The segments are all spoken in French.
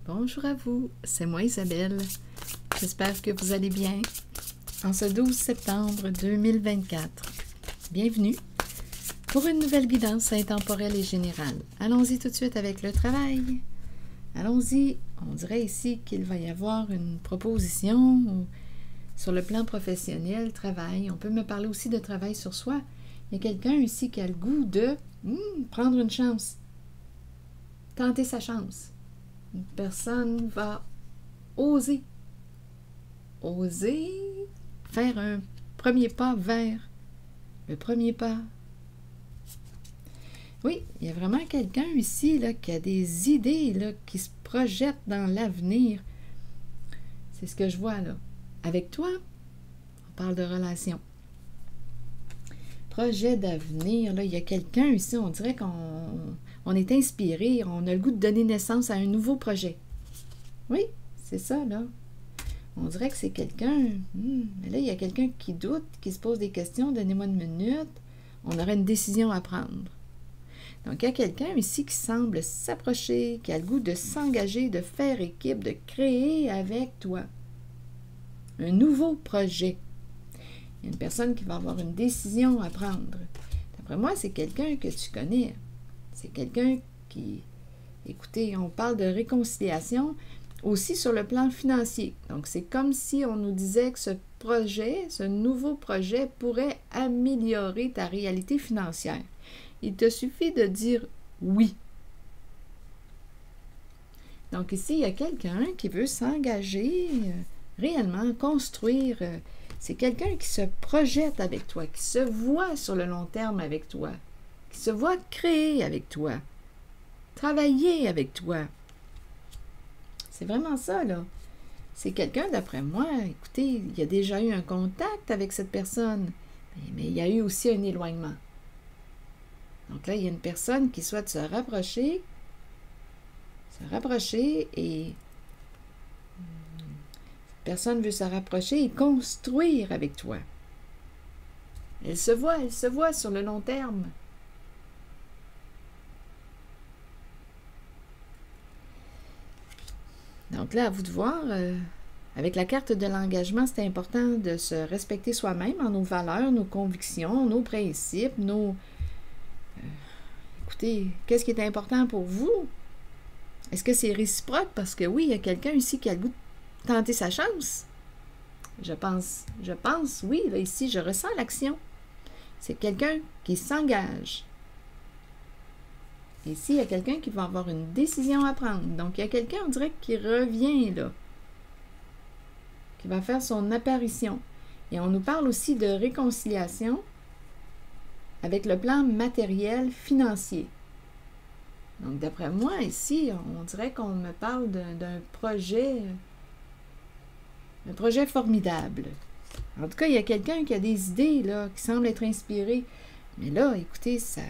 Bonjour à vous, c'est moi Isabelle. J'espère que vous allez bien en ce 12 septembre 2024. Bienvenue pour une nouvelle guidance intemporelle et générale. Allons-y tout de suite avec le travail. Allons-y, on dirait ici qu'il va y avoir une proposition sur le plan professionnel, travail. On peut me parler aussi de travail sur soi. Il y a quelqu'un ici qui a le goût de prendre une chance, tenter sa chance. Une personne va oser faire un premier pas vers le premier pas. Oui, il y a vraiment quelqu'un ici là, qui a des idées, là, qui se projette dans l'avenir. C'est ce que je vois là. Avec toi, on parle de relation. Projet d'avenir, là, il y a quelqu'un ici, on dirait qu'on est inspiré, on a le goût de donner naissance à un nouveau projet. Oui, c'est ça, là. On dirait que c'est quelqu'un, mais là, il y a quelqu'un qui doute, qui se pose des questions, donnez-moi une minute, on aurait une décision à prendre. Donc, il y a quelqu'un ici qui semble s'approcher, qui a le goût de s'engager, de faire équipe, de créer avec toi un nouveau projet. Il y a une personne qui va avoir une décision à prendre. D'après moi, c'est quelqu'un que tu connais. C'est quelqu'un qui... Écoutez, on parle de réconciliation aussi sur le plan financier. Donc, c'est comme si on nous disait que ce projet, ce nouveau projet pourrait améliorer ta réalité financière. Il te suffit de dire oui. Donc, ici, il y a quelqu'un qui veut s'engager réellement, construire... C'est quelqu'un qui se projette avec toi, qui se voit sur le long terme avec toi, qui se voit créer avec toi, travailler avec toi. C'est vraiment ça, là. C'est quelqu'un, d'après moi, écoutez, il y a déjà eu un contact avec cette personne, mais il y a eu aussi un éloignement. Donc là, il y a une personne qui souhaite se rapprocher et... Personne veut se rapprocher et construire avec toi. Elle se voit sur le long terme. Donc là, à vous de voir, avec la carte de l'engagement, c'est important de se respecter soi-même en nos valeurs, nos convictions, nos principes, écoutez, qu'est-ce qui est important pour vous? Est-ce que c'est réciproque? Parce que oui, il y a quelqu'un ici qui a le goût de tenter sa chance. Je pense, oui, là, ici, je ressens l'action. C'est quelqu'un qui s'engage. Ici, il y a quelqu'un qui va avoir une décision à prendre. Donc, il y a quelqu'un, on dirait, qui revient, là, qui va faire son apparition. Et on nous parle aussi de réconciliation avec le plan matériel, financier. Donc, d'après moi, ici, on dirait qu'on me parle d'un projet... Un projet formidable. En tout cas, il y a quelqu'un qui a des idées, là, qui semble être inspiré. Mais là, écoutez, ça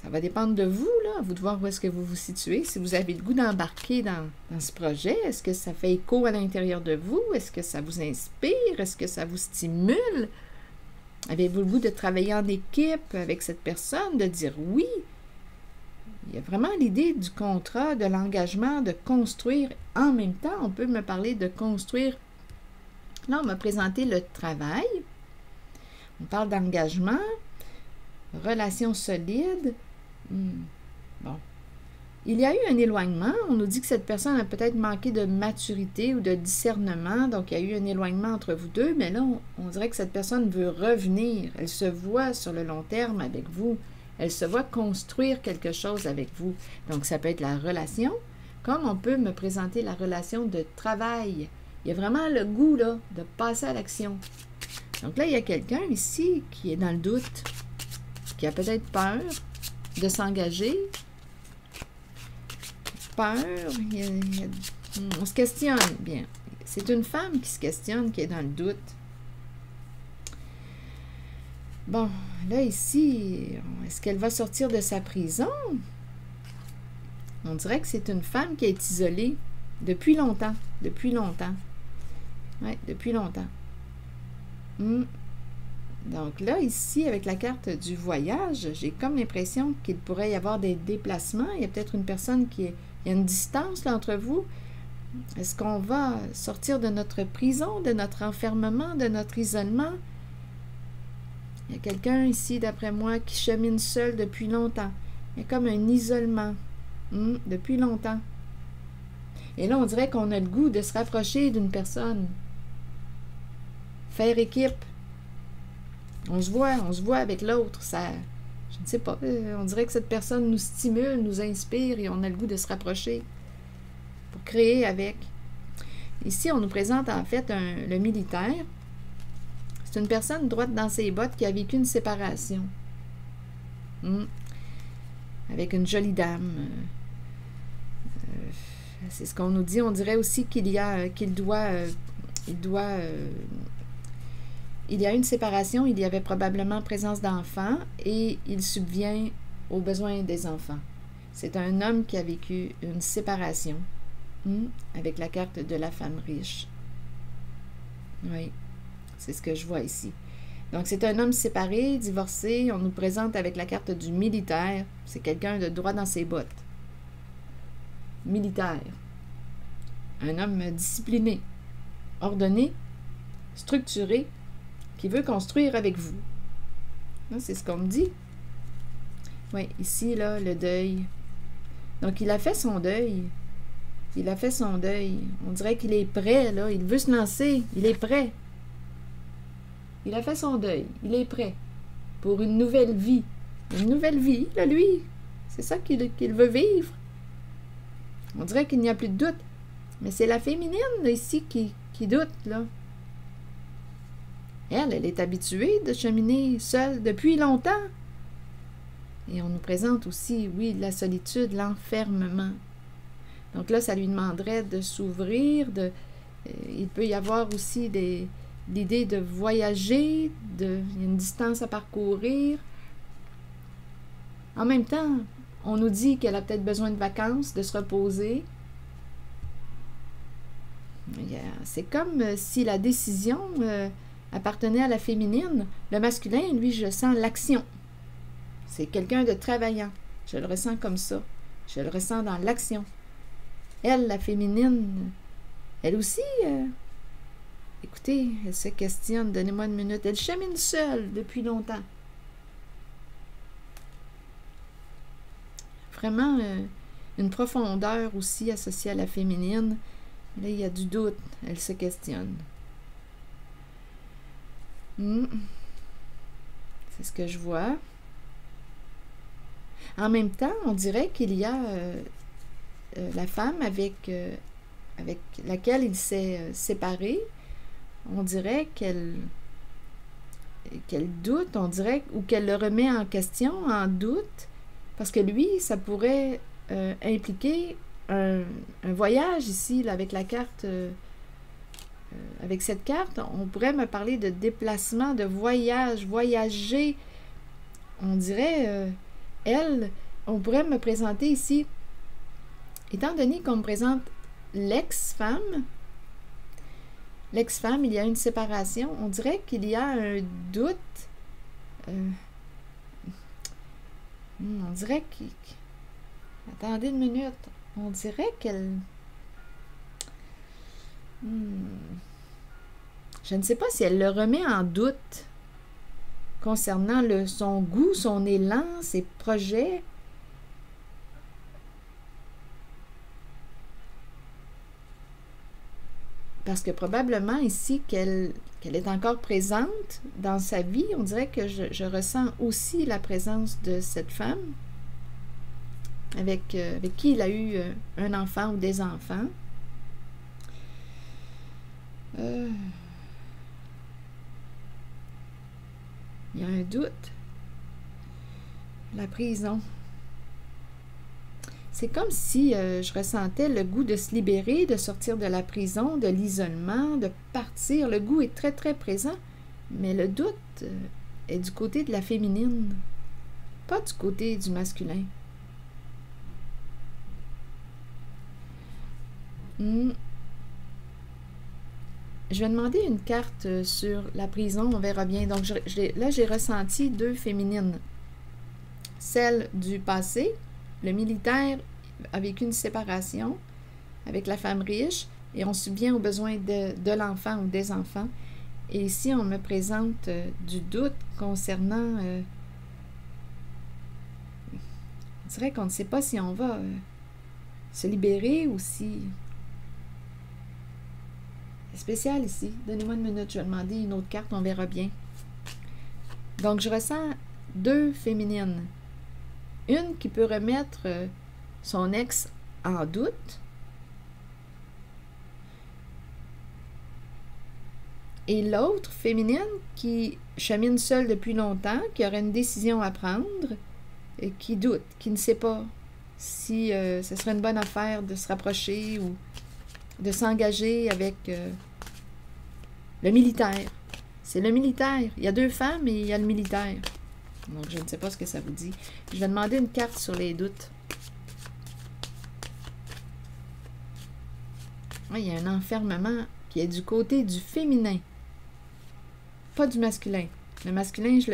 va dépendre de vous, là, à vous de voir où est-ce que vous vous situez. Si vous avez le goût d'embarquer dans ce projet, est-ce que ça fait écho à l'intérieur de vous? Est-ce que ça vous inspire? Est-ce que ça vous stimule? Avez-vous le goût de travailler en équipe avec cette personne, de dire oui? Il y a vraiment l'idée du contrat, de l'engagement, de construire. En même temps, on peut me parler de construire. Là, on m'a présenté le travail. On parle d'engagement, relations solides. Bon. Il y a eu un éloignement. On nous dit que cette personne a peut-être manqué de maturité ou de discernement. Donc, il y a eu un éloignement entre vous deux. Mais là, on dirait que cette personne veut revenir. Elle se voit sur le long terme avec vous. Elle se voit construire quelque chose avec vous. Donc, ça peut être la relation, comme on peut me présenter la relation de travail. Il y a vraiment le goût, là, de passer à l'action. Donc là, il y a quelqu'un ici qui est dans le doute, qui a peut-être peur de s'engager. Peur, on se questionne. Bien, c'est une femme qui se questionne, qui est dans le doute. Bon, là, ici, est-ce qu'elle va sortir de sa prison? On dirait que c'est une femme qui est isolée depuis longtemps. Depuis longtemps. Oui, depuis longtemps. Donc là, ici, avec la carte du voyage, j'ai comme l'impression qu'il pourrait y avoir des déplacements. Il y a peut-être une personne qui est... Il y a une distance là, entre vous. Est-ce qu'on va sortir de notre prison, de notre enfermement, de notre isolement? Il y a quelqu'un ici, d'après moi, qui chemine seul depuis longtemps. Il y a comme un isolement depuis longtemps. Et là, on dirait qu'on a le goût de se rapprocher d'une personne. Faire équipe. On se voit avec l'autre. Ça, je ne sais pas, on dirait que cette personne nous stimule, nous inspire et on a le goût de se rapprocher pour créer avec. Ici, on nous présente en fait le militaire. C'est une personne droite dans ses bottes qui a vécu une séparation. Avec une jolie dame. C'est ce qu'on nous dit. On dirait aussi il y a une séparation, il y avait probablement présence d'enfants et il subvient aux besoins des enfants. C'est un homme qui a vécu une séparation avec la carte de la femme riche. Oui, c'est ce que je vois ici. Donc, c'est un homme séparé, divorcé. On nous présente avec la carte du militaire. C'est quelqu'un de droit dans ses bottes. Militaire. Un homme discipliné, ordonné, structuré, qui veut construire avec vous. C'est ce qu'on me dit. Oui, ici, là, le deuil. Donc, il a fait son deuil. Il a fait son deuil. On dirait qu'il est prêt, là. Il veut se lancer. Il est prêt. Il a fait son deuil. Il est prêt pour une nouvelle vie. Une nouvelle vie, là, lui. C'est ça qu'il veut vivre. On dirait qu'il n'y a plus de doute. Mais c'est la féminine, là, ici, qui doute, là. Elle est habituée de cheminer seule depuis longtemps. Et on nous présente aussi, oui, la solitude, l'enfermement. Donc là, ça lui demanderait de s'ouvrir, il peut y avoir aussi l'idée de voyager, il y a une distance à parcourir. En même temps, on nous dit qu'elle a peut-être besoin de vacances, de se reposer. C'est comme si la décision appartenait à la féminine. Le masculin, lui, je sens l'action. C'est quelqu'un de travaillant. Je le ressens comme ça. Je le ressens dans l'action. Elle, la féminine, elle aussi, écoutez, elle se questionne, donnez-moi une minute. Elle chemine seule depuis longtemps. Vraiment une profondeur aussi associée à la féminine. Là, il y a du doute. Elle se questionne. C'est ce que je vois. En même temps, on dirait qu'il y a la femme avec laquelle il s'est séparé. On dirait qu'elle doute, on dirait, ou qu'elle le remet en question, en doute, parce que lui, ça pourrait impliquer un voyage ici, là, avec la carte, avec cette carte, on pourrait me parler de déplacement, de voyage, voyager. On dirait, on pourrait me présenter ici, étant donné qu'on me présente l'ex-femme, il y a une séparation, on dirait qu'il y a un doute, on dirait attendez une minute, on dirait qu'elle... Je ne sais pas si elle le remet en doute concernant son goût, son élan, ses projets. Parce que probablement ici qu'elle est encore présente dans sa vie, on dirait que je ressens aussi la présence de cette femme avec qui il a eu un enfant ou des enfants. Il y a un doute. La prison. C'est comme si je ressentais le goût de se libérer, de sortir de la prison, de l'isolement, de partir. Le goût est très, très présent, mais le doute est du côté de la féminine, pas du côté du masculin. Je vais demander une carte sur la prison, on verra bien. Donc là, j'ai ressenti deux féminines. Celle du passé, le militaire a vécu une séparation avec la femme riche et on subvient aux besoins de l'enfant ou des enfants. Et ici, on me présente du doute concernant... on dirait qu'on ne sait pas si on va se libérer ou si... C'est spécial ici. Donnez-moi une minute, je vais demander une autre carte, on verra bien. Donc, je ressens deux féminines. Une qui peut remettre son ex en doute. Et l'autre féminine qui chemine seule depuis longtemps, qui aurait une décision à prendre, et qui doute, qui ne sait pas si ce serait une bonne affaire de se rapprocher ou de s'engager avec le militaire. C'est le militaire. Il y a deux femmes et il y a le militaire. Donc, je ne sais pas ce que ça vous dit. Je vais demander une carte sur les doutes. Oui, il y a un enfermement qui est du côté du féminin, pas du masculin. Le masculin, je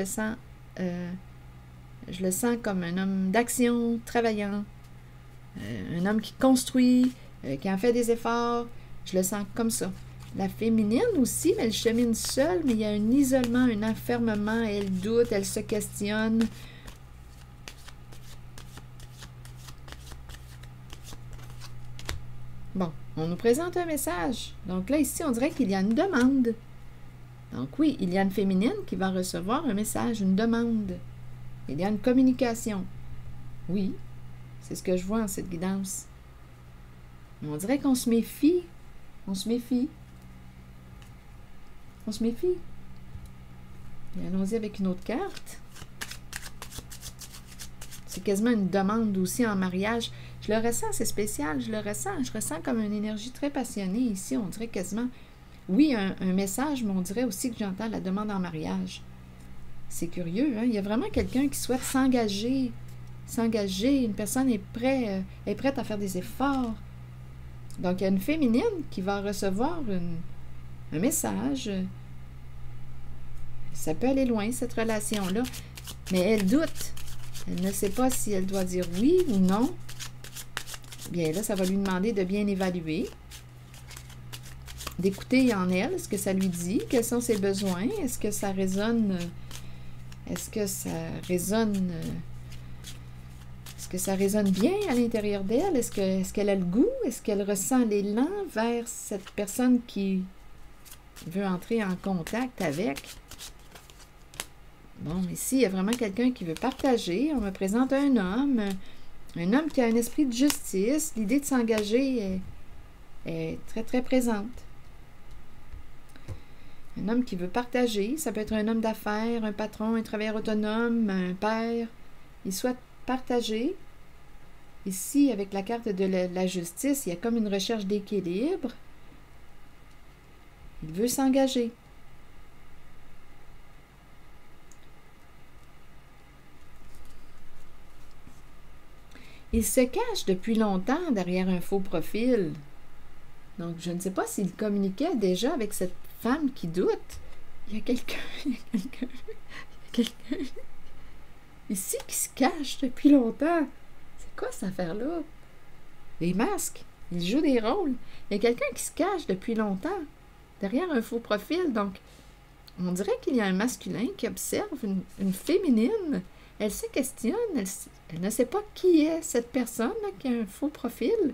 le sens comme un homme d'action, travaillant, un homme qui construit, qui en fait des efforts. Je le sens comme ça. La féminine aussi, mais elle chemine seule, mais il y a un isolement, un enfermement, elle doute, elle se questionne. Bon, on nous présente un message. Donc là, ici, on dirait qu'il y a une demande. Donc oui, il y a une féminine qui va recevoir un message, une demande. Il y a une communication. Oui, c'est ce que je vois en cette guidance. Mais on dirait qu'on se méfie. On se méfie. On se méfie. Et allons-y avec une autre carte. C'est quasiment une demande aussi en mariage. Je le ressens, c'est spécial, je le ressens. Je ressens comme une énergie très passionnée ici. On dirait quasiment, oui, un message, mais on dirait aussi que j'entends la demande en mariage. C'est curieux, hein? Il y a vraiment quelqu'un qui souhaite s'engager. S'engager. Une personne est prête à faire des efforts. Donc, il y a une féminine qui va recevoir un message. Ça peut aller loin, cette relation-là. Mais elle doute. Elle ne sait pas si elle doit dire oui ou non. Bien là, ça va lui demander de bien évaluer. D'écouter en elle ce que ça lui dit. Quels sont ses besoins? Est-ce que ça résonne... Est-ce que ça résonne bien à l'intérieur d'elle? Est-ce qu'elle a le goût? Est-ce qu'elle ressent l'élan vers cette personne qui veut entrer en contact avec? Bon, ici, il y a vraiment quelqu'un qui veut partager. On me présente un homme qui a un esprit de justice. L'idée de s'engager est très, très présente. Un homme qui veut partager. Ça peut être un homme d'affaires, un patron, un travailleur autonome, un père. Il souhaite partager. Ici, avec la carte de la justice, il y a comme une recherche d'équilibre. Il veut s'engager. Il se cache depuis longtemps derrière un faux profil. Donc, je ne sais pas s'il communiquait déjà avec cette femme qui doute. Il y a quelqu'un ici qui se cache depuis longtemps. C'est quoi cette affaire-là? Les masques, ils jouent des rôles. Il y a quelqu'un qui se cache depuis longtemps derrière un faux profil. Donc, on dirait qu'il y a un masculin qui observe une féminine. Elle se questionne, elle ne sait pas qui est cette personne là, qui a un faux profil.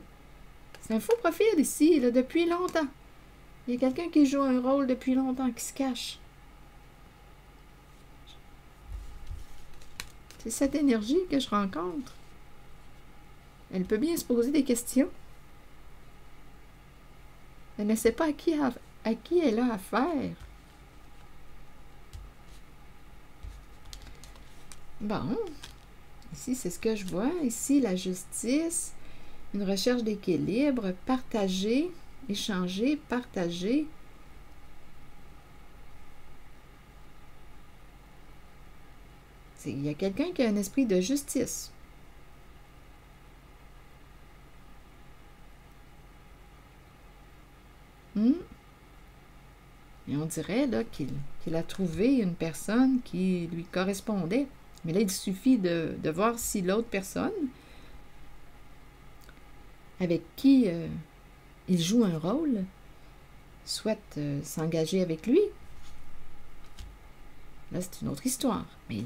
C'est un faux profil ici, là, depuis longtemps. Il y a quelqu'un qui joue un rôle depuis longtemps, qui se cache. C'est cette énergie que je rencontre. Elle peut bien se poser des questions. Elle ne sait pas à qui elle a affaire. Bon, ici, c'est ce que je vois. Ici, la justice, une recherche d'équilibre, partager, échanger, partager. Il y a quelqu'un qui a un esprit de justice. Et on dirait là qu'il a trouvé une personne qui lui correspondait. Mais là, il suffit de voir si l'autre personne avec qui il joue un rôle, souhaite s'engager avec lui. Là, c'est une autre histoire. Mais il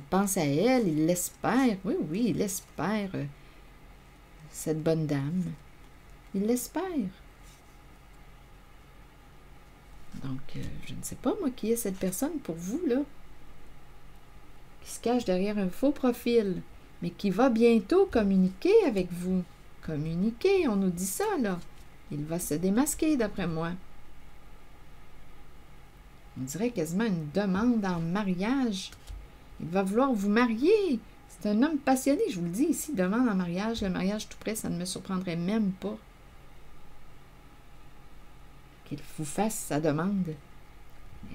pense à elle, il l'espère. Oui, oui, il espère cette bonne dame. Il l'espère. Donc, je ne sais pas, moi, qui est cette personne pour vous, là, qui se cache derrière un faux profil, mais qui va bientôt communiquer avec vous. Communiquer, on nous dit ça, là. Il va se démasquer, d'après moi. On dirait quasiment une demande en mariage. Il va vouloir vous marier. C'est un homme passionné, je vous le dis ici, demande en mariage. Le mariage tout près, ça ne me surprendrait même pas qu'il vous fasse sa demande.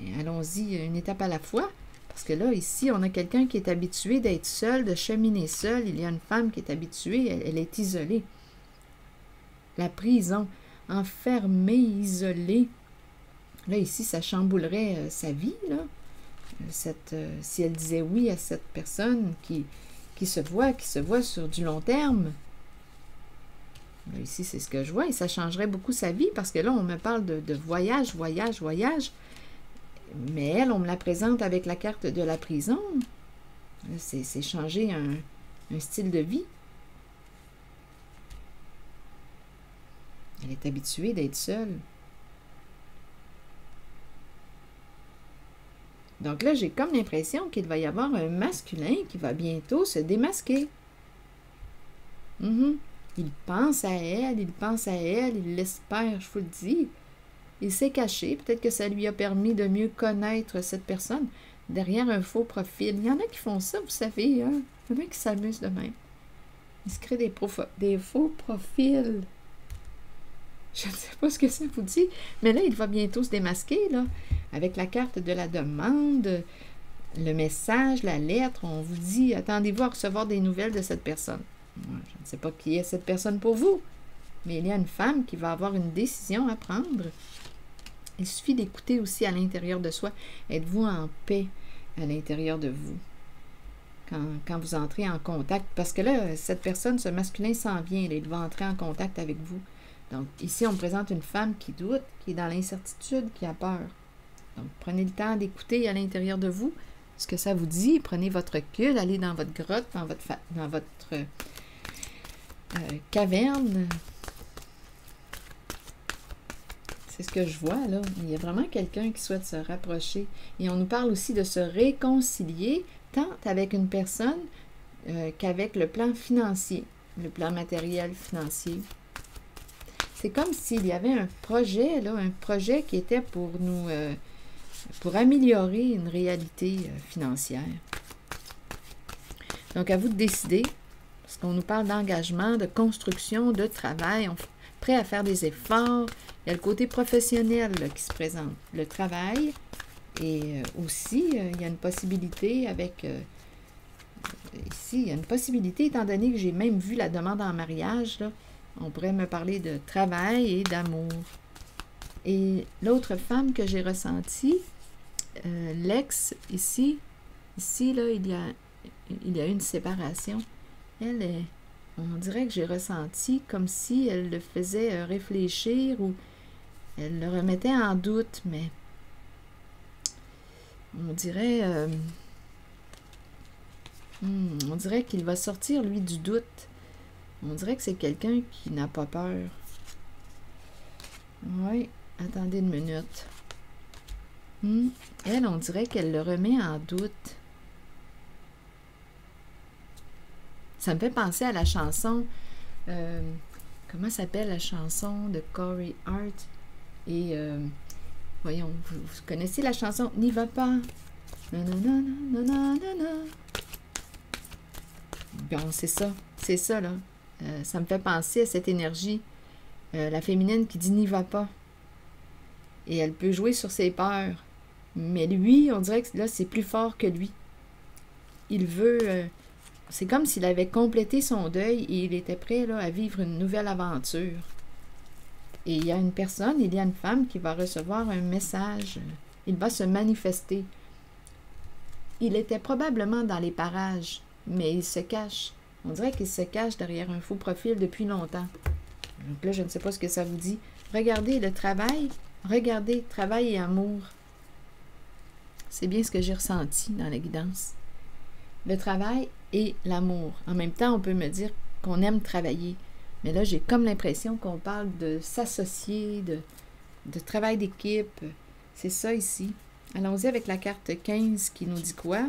Et allons-y une étape à la fois, parce que là, ici, on a quelqu'un qui est habitué d'être seul, de cheminer seul. Il y a une femme qui est habituée, elle est isolée. La prison, enfermée, isolée. Là, ici, ça chamboulerait sa vie, là. Si elle disait oui à cette personne qui se voit sur du long terme. Là, ici, c'est ce que je vois, et ça changerait beaucoup sa vie, parce que là, on me parle de voyage, mais elle, on me la présente avec la carte de la prison. C'est changer un style de vie. Elle est habituée d'être seule. Donc là, j'ai comme l'impression qu'il va y avoir un masculin qui va bientôt se démasquer. Il pense à elle, il l'espère, je vous le dis. Il s'est caché, peut-être que ça lui a permis de mieux connaître cette personne derrière un faux profil. Il y en a qui font ça, vous savez, hein? Il y en a qui s'amusent de même. Ils se créent des faux profils. Je ne sais pas ce que ça vous dit, mais là, il va bientôt se démasquer, là, avec la carte de la demande, le message, la lettre. On vous dit, attendez-vous à recevoir des nouvelles de cette personne. Moi, je ne sais pas qui est cette personne pour vous, mais il y a une femme qui va avoir une décision à prendre. Il suffit d'écouter aussi à l'intérieur de soi. Êtes-vous en paix à l'intérieur de vous quand vous entrez en contact? Parce que là, cette personne, ce masculin s'en vient, là, il va entrer en contact avec vous. Donc, ici, on me présente une femme qui doute, qui est dans l'incertitude, qui a peur. Donc, prenez le temps d'écouter à l'intérieur de vous ce que ça vous dit. Prenez votre recul, allez dans votre grotte, dans votre caverne. C'est ce que je vois, là. Il y a vraiment quelqu'un qui souhaite se rapprocher. Et on nous parle aussi de se réconcilier, tant avec une personne qu'avec le plan financier, le plan matériel financier. C'est comme s'il y avait un projet, là, un projet qui était pour nous, pour améliorer une réalité financière. Donc, à vous de décider, parce qu'on nous parle d'engagement, de construction, de travail, on est prêt à faire des efforts. Il y a le côté professionnel là, qui se présente, le travail, et aussi, il y a une possibilité avec... ici, il y a une possibilité, étant donné que j'ai même vu la demande en mariage, là, on pourrait me parler de travail et d'amour. Et l'autre femme que j'ai ressentie, l'ex, ici, là, il y a une séparation. Elle est, on dirait que j'ai ressenti comme si elle le faisait réfléchir ou elle le remettait en doute, mais on dirait qu'il va sortir, lui, du doute. On dirait que c'est quelqu'un qui n'a pas peur. Oui, attendez une minute. Elle, on dirait qu'elle le remet en doute. Ça me fait penser à la chanson... comment s'appelle la chanson de Corey Hart? Et, voyons, vous connaissez la chanson « N'y va pas ». Bon, c'est ça, là. Ça me fait penser à cette énergie, la féminine qui dit « n'y va pas ». Et elle peut jouer sur ses peurs. Mais lui, on dirait que là, c'est plus fort que lui. Il veut... c'est comme s'il avait complété son deuil et il était prêt là, à vivre une nouvelle aventure. Et il y a une femme qui va recevoir un message. Il va se manifester. Il était probablement dans les parages, mais il se cache. On dirait qu'il se cache derrière un faux profil depuis longtemps. Donc là, je ne sais pas ce que ça vous dit. Regardez le travail. Regardez, travail et amour. C'est bien ce que j'ai ressenti dans la guidance. Le travail et l'amour. En même temps, on peut me dire qu'on aime travailler. Mais là, j'ai comme l'impression qu'on parle de s'associer, de travail d'équipe. C'est ça ici. Allons-y avec la carte 15 qui nous dit quoi?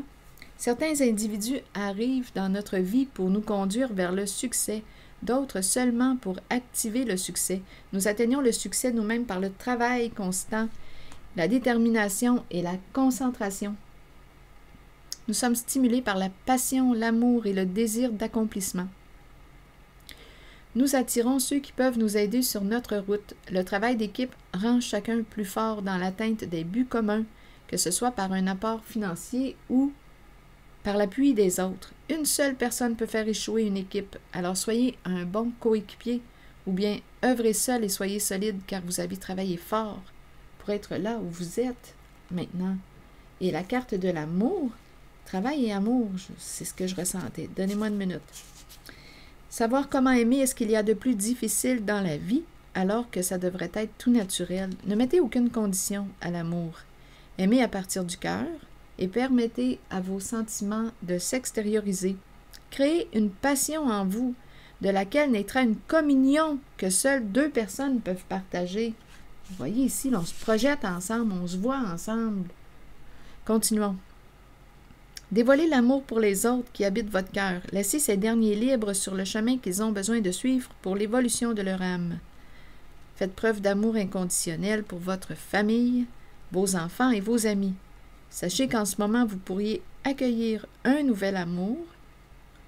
Certains individus arrivent dans notre vie pour nous conduire vers le succès, d'autres seulement pour activer le succès. Nous atteignons le succès nous-mêmes par le travail constant, la détermination et la concentration. Nous sommes stimulés par la passion, l'amour et le désir d'accomplissement. Nous attirons ceux qui peuvent nous aider sur notre route. Le travail d'équipe rend chacun plus fort dans l'atteinte des buts communs, que ce soit par un apport financier ou par l'appui des autres. Une seule personne peut faire échouer une équipe, alors soyez un bon coéquipier, ou bien œuvrez seul et soyez solide car vous avez travaillé fort pour être là où vous êtes maintenant. Et la carte de l'amour, travail et amour, c'est ce que je ressentais. Donnez-moi une minute. Savoir comment aimer est ce qu'il y a de plus difficile dans la vie, alors que ça devrait être tout naturel. Ne mettez aucune condition à l'amour. Aimez à partir du cœur et permettez à vos sentiments de s'extérioriser. Créez une passion en vous, de laquelle naîtra une communion que seules deux personnes peuvent partager. Vous voyez ici, là, on se projette ensemble, on se voit ensemble. Continuons. Dévoilez l'amour pour les autres qui habitent votre cœur. Laissez ces derniers libres sur le chemin qu'ils ont besoin de suivre pour l'évolution de leur âme. Faites preuve d'amour inconditionnel pour votre famille, vos enfants et vos amis. Sachez qu'en ce moment, vous pourriez accueillir un nouvel amour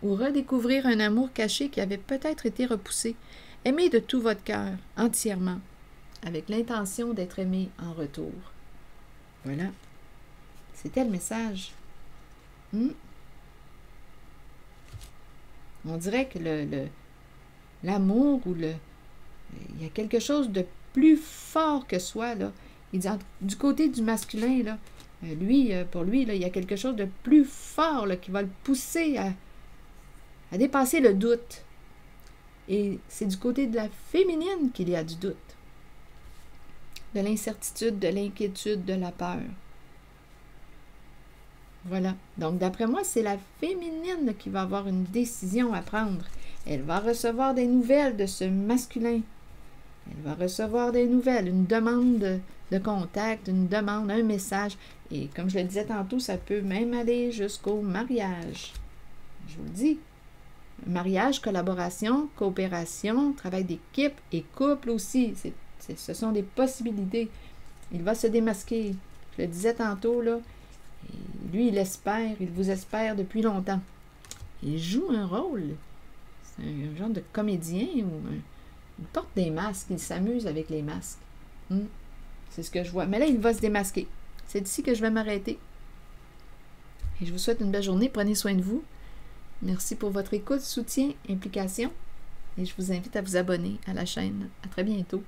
ou redécouvrir un amour caché qui avait peut-être été repoussé. Aimez de tout votre cœur, entièrement, avec l'intention d'être aimé en retour. Voilà. C'était le message. On dirait que l'amour ou il y a quelque chose de plus fort que soi, là. Il dit, du côté du masculin, là, pour lui, là, il y a quelque chose de plus fort là, qui va le pousser à dépasser le doute. Et c'est du côté de la féminine qu'il y a du doute, de l'incertitude, de l'inquiétude, de la peur. Voilà. Donc, d'après moi, c'est la féminine qui va avoir une décision à prendre. Elle va recevoir des nouvelles de ce masculin. Elle va recevoir des nouvelles, une demande de contact, une demande, un message. Et comme je le disais tantôt, ça peut même aller jusqu'au mariage. Je vous le dis. Mariage, collaboration, coopération, travail d'équipe et couple aussi. Ce sont des possibilités. Il va se démasquer. Je le disais tantôt, là. Et lui, il vous espère depuis longtemps. Il joue un rôle. C'est un genre de comédien ou il porte des masques, il s'amuse avec les masques. C'est ce que je vois. Mais là, il va se démasquer. C'est ici que je vais m'arrêter. Et je vous souhaite une belle journée. Prenez soin de vous. Merci pour votre écoute, soutien, implication. Et je vous invite à vous abonner à la chaîne. À très bientôt.